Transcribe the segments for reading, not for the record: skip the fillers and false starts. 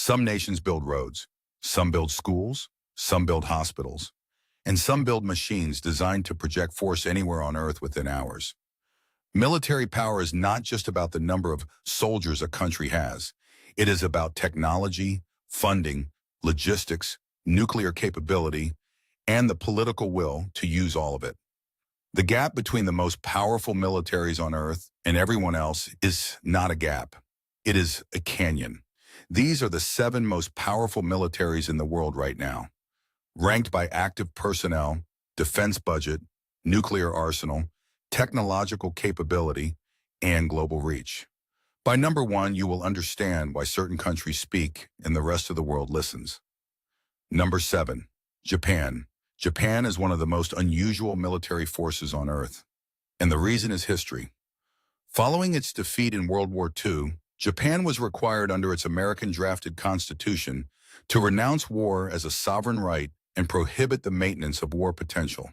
Some nations build roads, some build schools, some build hospitals, and some build machines designed to project force anywhere on Earth within hours. Military power is not just about the number of soldiers a country has. It is about technology, funding, logistics, nuclear capability, and the political will to use all of it. The gap between the most powerful militaries on Earth and everyone else is not a gap. It is a canyon. These are the 7 most powerful militaries in the world right now, ranked by active personnel, defense budget, nuclear arsenal, technological capability, and global reach. By number 1, you will understand why certain countries speak and the rest of the world listens. Number 7, Japan. Japan is one of the most unusual military forces on Earth, and the reason is history. Following its defeat in World War II, Japan was required under its American-drafted constitution to renounce war as a sovereign right and prohibit the maintenance of war potential.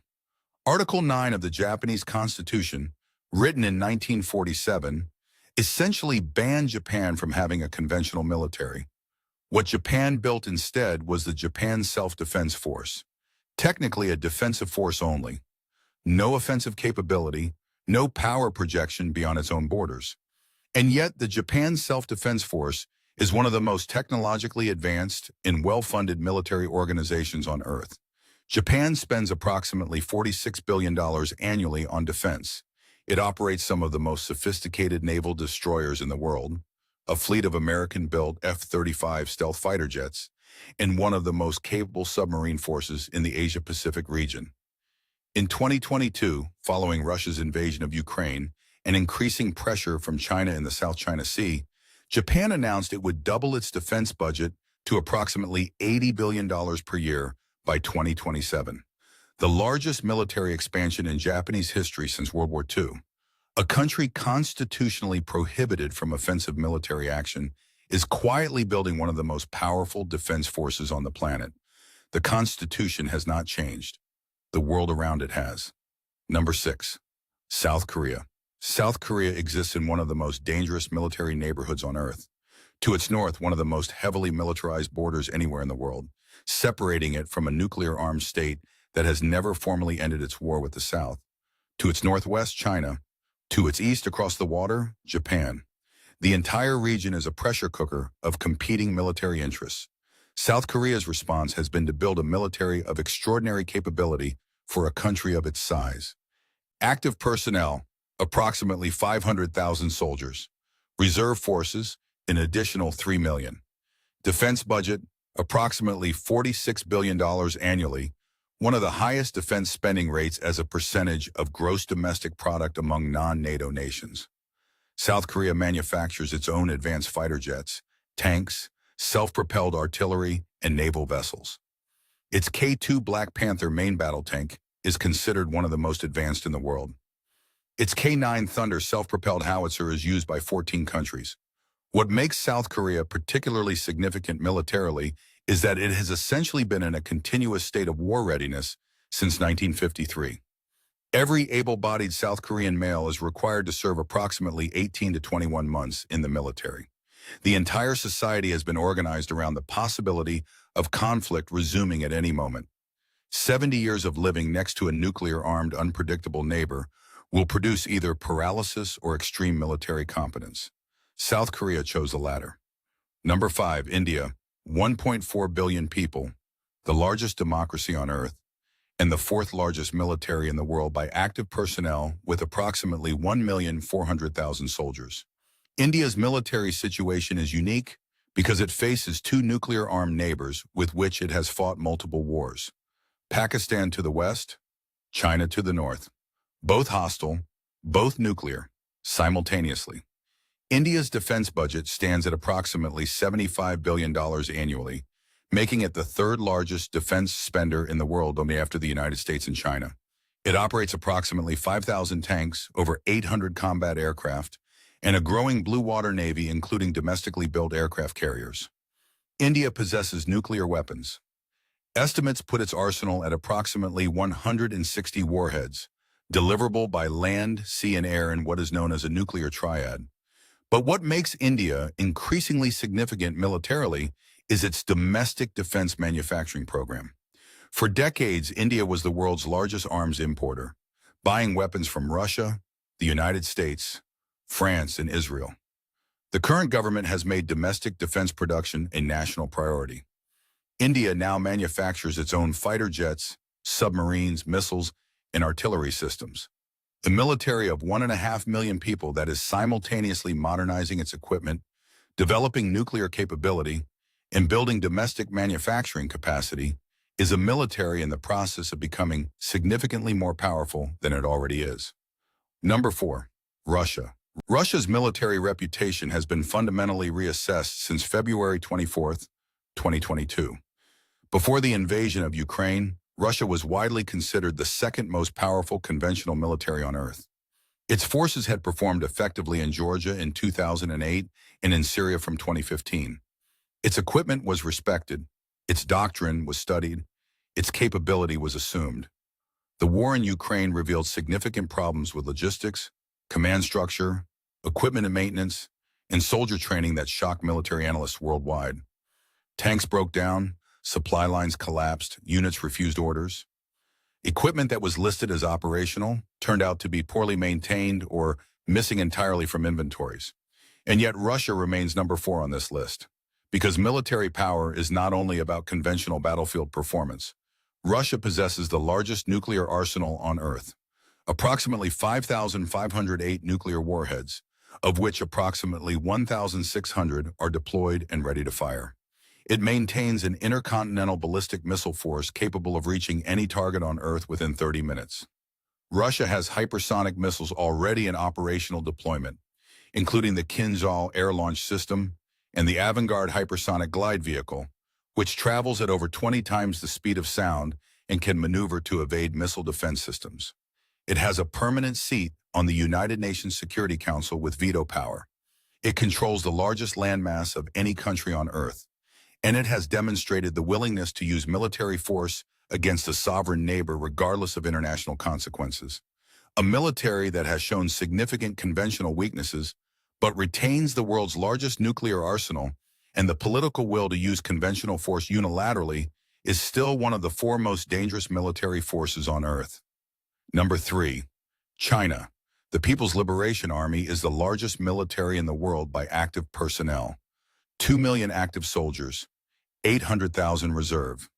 Article 9 of the Japanese Constitution, written in 1947, essentially banned Japan from having a conventional military. What Japan built instead was the Japan Self-Defense Force, technically a defensive force only. No offensive capability, no power projection beyond its own borders. And yet the Japan Self-Defense Force is one of the most technologically advanced and well-funded military organizations on Earth. Japan spends approximately $46 billion annually on defense. It operates some of the most sophisticated naval destroyers in the world, a fleet of American-built F-35 stealth fighter jets, and one of the most capable submarine forces in the Asia-Pacific region. In 2022, following Russia's invasion of Ukraine and increasing pressure from China in the South China Sea, Japan announced it would double its defense budget to approximately $80 billion per year by 2027, the largest military expansion in Japanese history since World War II. A country constitutionally prohibited from offensive military action is quietly building one of the most powerful defense forces on the planet. The Constitution has not changed. The world around it has. Number 6, South Korea. South Korea exists in one of the most dangerous military neighborhoods on Earth. To its north, one of the most heavily militarized borders anywhere in the world, separating it from a nuclear-armed state that has never formally ended its war with the South. To its northwest, China. To its east, across the water, Japan. The entire region is a pressure cooker of competing military interests. South Korea's response has been to build a military of extraordinary capability for a country of its size. Active personnel, approximately 500,000 soldiers. Reserve forces, an additional 3 million. Defense budget, approximately $46 billion annually, one of the highest defense spending rates as a percentage of gross domestic product among non-NATO nations. South Korea manufactures its own advanced fighter jets, tanks, self-propelled artillery, and naval vessels. Its K-2 Black Panther main battle tank is considered one of the most advanced in the world. Its K-9 Thunder self-propelled howitzer is used by 14 countries. What makes South Korea particularly significant militarily is that it has essentially been in a continuous state of war readiness since 1953. Every able-bodied South Korean male is required to serve approximately 18 to 21 months in the military. The entire society has been organized around the possibility of conflict resuming at any moment. 70 years of living next to a nuclear-armed, unpredictable neighbor will produce either paralysis or extreme military competence. South Korea chose the latter. Number 5, India. 1.4 billion people, the largest democracy on Earth, and the 4th largest military in the world by active personnel with approximately 1,400,000 soldiers. India's military situation is unique because it faces 2 nuclear-armed neighbors with which it has fought multiple wars. Pakistan to the west, China to the north. Both hostile, both nuclear, simultaneously. India's defense budget stands at approximately $75 billion annually, making it the 3rd largest defense spender in the world only after the United States and China. It operates approximately 5,000 tanks, over 800 combat aircraft, and a growing blue water navy including domestically built aircraft carriers. India possesses nuclear weapons. Estimates put its arsenal at approximately 160 warheads, deliverable by land, sea, and air in what is known as a nuclear triad. But what makes India increasingly significant militarily is its domestic defense manufacturing program. For decades, India was the world's largest arms importer, buying weapons from Russia, the United States, France, and Israel. The current government has made domestic defense production a national priority. India now manufactures its own fighter jets, submarines, missiles, and artillery systems. A military of 1.5 million people that is simultaneously modernizing its equipment, developing nuclear capability, and building domestic manufacturing capacity is a military in the process of becoming significantly more powerful than it already is. Number 4. Russia. Russia's military reputation has been fundamentally reassessed since February 24, 2022. Before the invasion of Ukraine, Russia was widely considered the second most powerful conventional military on Earth. Its forces had performed effectively in Georgia in 2008 and in Syria from 2015. Its equipment was respected, its doctrine was studied, its capability was assumed. The war in Ukraine revealed significant problems with logistics, command structure, equipment and maintenance, and soldier training that shocked military analysts worldwide. Tanks broke down, supply lines collapsed, units refused orders. Equipment that was listed as operational turned out to be poorly maintained or missing entirely from inventories. And yet Russia remains number 4 on this list. Because military power is not only about conventional battlefield performance. Russia possesses the largest nuclear arsenal on Earth. Approximately 5,508 nuclear warheads, of which approximately 1,600 are deployed and ready to fire. It maintains an intercontinental ballistic missile force capable of reaching any target on Earth within 30 minutes. Russia has hypersonic missiles already in operational deployment, including the Kinzhal air launch system and the Avangard hypersonic glide vehicle, which travels at over 20 times the speed of sound and can maneuver to evade missile defense systems. It has a permanent seat on the United Nations Security Council with veto power. It controls the largest landmass of any country on Earth, and it has demonstrated the willingness to use military force against a sovereign neighbor regardless of international consequences. A military that has shown significant conventional weaknesses but retains the world's largest nuclear arsenal and the political will to use conventional force unilaterally is still one of the 4 most dangerous military forces on Earth. Number 3. China. The People's Liberation Army is the largest military in the world by active personnel. 2 million active soldiers, 800,000 reserve.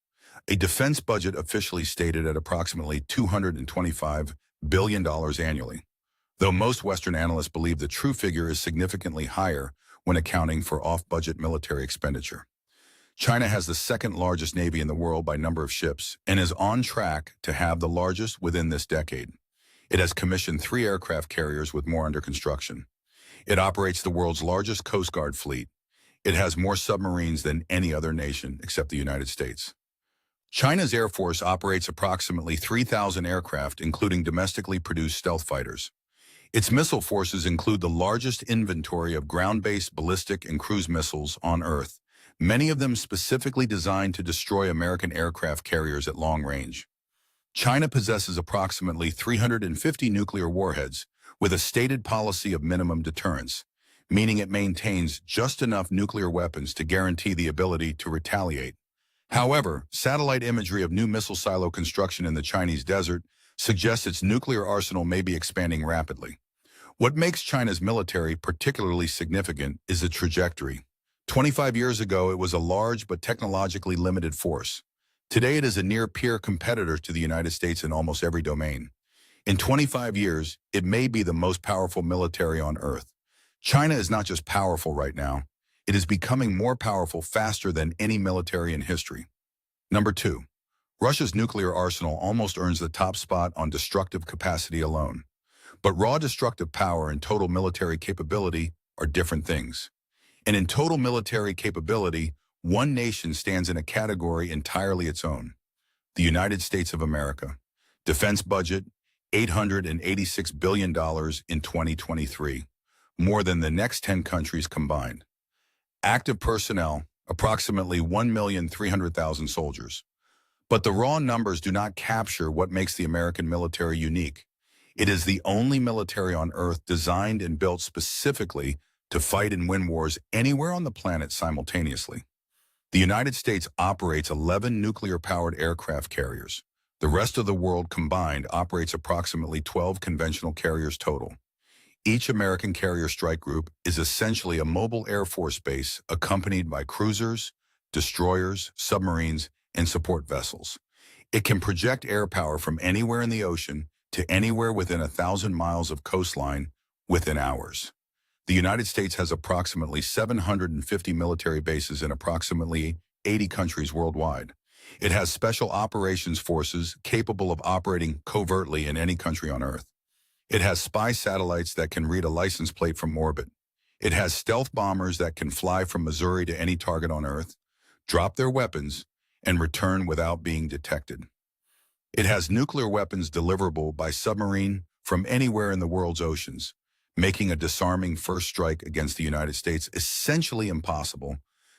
A defense budget officially stated at approximately $225 billion annually, though most Western analysts believe the true figure is significantly higher when accounting for off-budget military expenditure. China has the second largest navy in the world by number of ships and is on track to have the largest within this decade. It has commissioned 3 aircraft carriers with more under construction. It operates the world's largest Coast Guard fleet. It has more submarines than any other nation except the United States. China's Air Force operates approximately 3,000 aircraft, including domestically produced stealth fighters. Its missile forces include the largest inventory of ground-based ballistic and cruise missiles on Earth, many of them specifically designed to destroy American aircraft carriers at long range. China possesses approximately 350 nuclear warheads, with a stated policy of minimum deterrence, meaning it maintains just enough nuclear weapons to guarantee the ability to retaliate. However, satellite imagery of new missile silo construction in the Chinese desert suggests its nuclear arsenal may be expanding rapidly. What makes China's military particularly significant is the trajectory. 25 years ago, it was a large but technologically limited force. Today, it is a near-peer competitor to the United States in almost every domain. In 25 years, it may be the most powerful military on Earth. China is not just powerful right now, it is becoming more powerful faster than any military in history. Number 2. Russia's nuclear arsenal almost earns the top spot on destructive capacity alone. But raw destructive power and total military capability are different things. And in total military capability, one nation stands in a category entirely its own. The United States of America. Defense budget, $886 billion in 2023, more than the next 10 countries combined. Active personnel, approximately 1,300,000 soldiers. But the raw numbers do not capture what makes the American military unique. It is the only military on Earth designed and built specifically to fight and win wars anywhere on the planet simultaneously. The United States operates 11 nuclear-powered aircraft carriers. The rest of the world combined operates approximately 12 conventional carriers total. Each American carrier strike group is essentially a mobile Air Force base accompanied by cruisers, destroyers, submarines, and support vessels. It can project air power from anywhere in the ocean to anywhere within 1,000 miles of coastline within hours. The United States has approximately 750 military bases in approximately 80 countries worldwide. It has special operations forces capable of operating covertly in any country on Earth. It has spy satellites that can read a license plate from orbit. It has stealth bombers that can fly from Missouri to any target on Earth, drop their weapons, and return without being detected. It has nuclear weapons deliverable by submarine from anywhere in the world's oceans, making a disarming first strike against the United States essentially impossible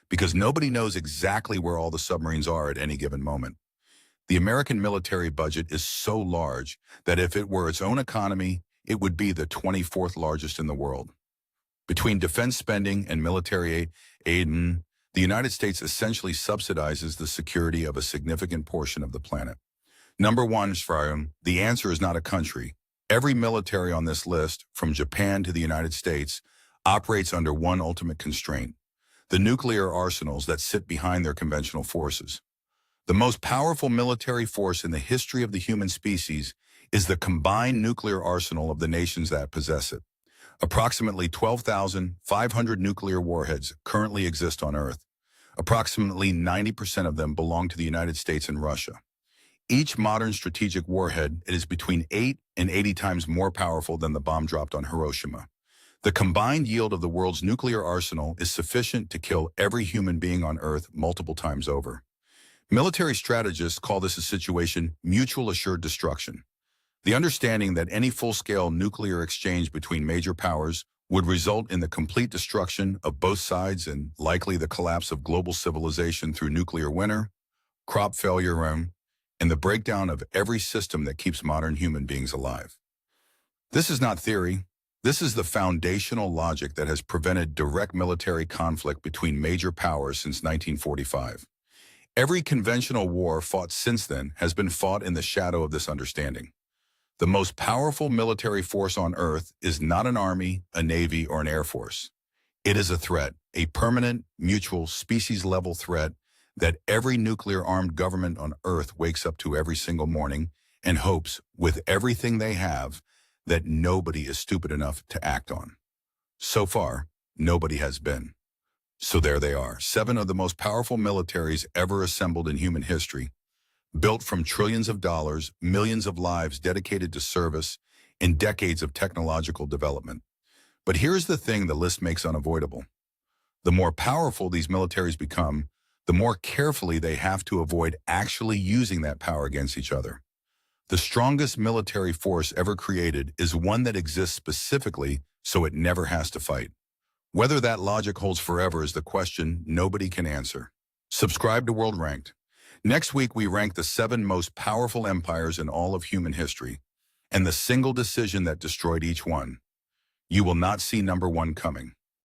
because nobody knows exactly where all the submarines are at any given moment. The American military budget is so large that if it were its own economy, it would be the 24th largest in the world. Between defense spending and military aid, the United States essentially subsidizes the security of a significant portion of the planet. Number one, the answer is not a country. Every military on this list, from Japan to the United States, operates under one ultimate constraint: the nuclear arsenals that sit behind their conventional forces. The most powerful military force in the history of the human species is the combined nuclear arsenal of the nations that possess it. Approximately 12,500 nuclear warheads currently exist on Earth. Approximately 90% of them belong to the United States and Russia. Each modern strategic warhead is between 8 and 80 times more powerful than the bomb dropped on Hiroshima. The combined yield of the world's nuclear arsenal is sufficient to kill every human being on Earth multiple times over. Military strategists call this a situation mutual assured destruction. The understanding that any full-scale nuclear exchange between major powers would result in the complete destruction of both sides and likely the collapse of global civilization through nuclear winter, crop failure, and the breakdown of every system that keeps modern human beings alive. This is not theory. This is the foundational logic that has prevented direct military conflict between major powers since 1945. Every conventional war fought since then has been fought in the shadow of this understanding. The most powerful military force on Earth is not an army, a navy, or an air force. It is a threat, a permanent, mutual, species-level threat that every nuclear-armed government on Earth wakes up to every single morning and hopes, with everything they have, that nobody is stupid enough to act on. So far, nobody has been. So there they are, 7 of the most powerful militaries ever assembled in human history, built from trillions of dollars, millions of lives dedicated to service, and decades of technological development. But here's the thing the list makes unavoidable. The more powerful these militaries become, the more carefully they have to avoid actually using that power against each other. The strongest military force ever created is one that exists specifically so it never has to fight. Whether that logic holds forever is the question nobody can answer. Subscribe to World Ranked. Next week, we rank the 7 most powerful empires in all of human history, and the single decision that destroyed each one. You will not see number 1 coming.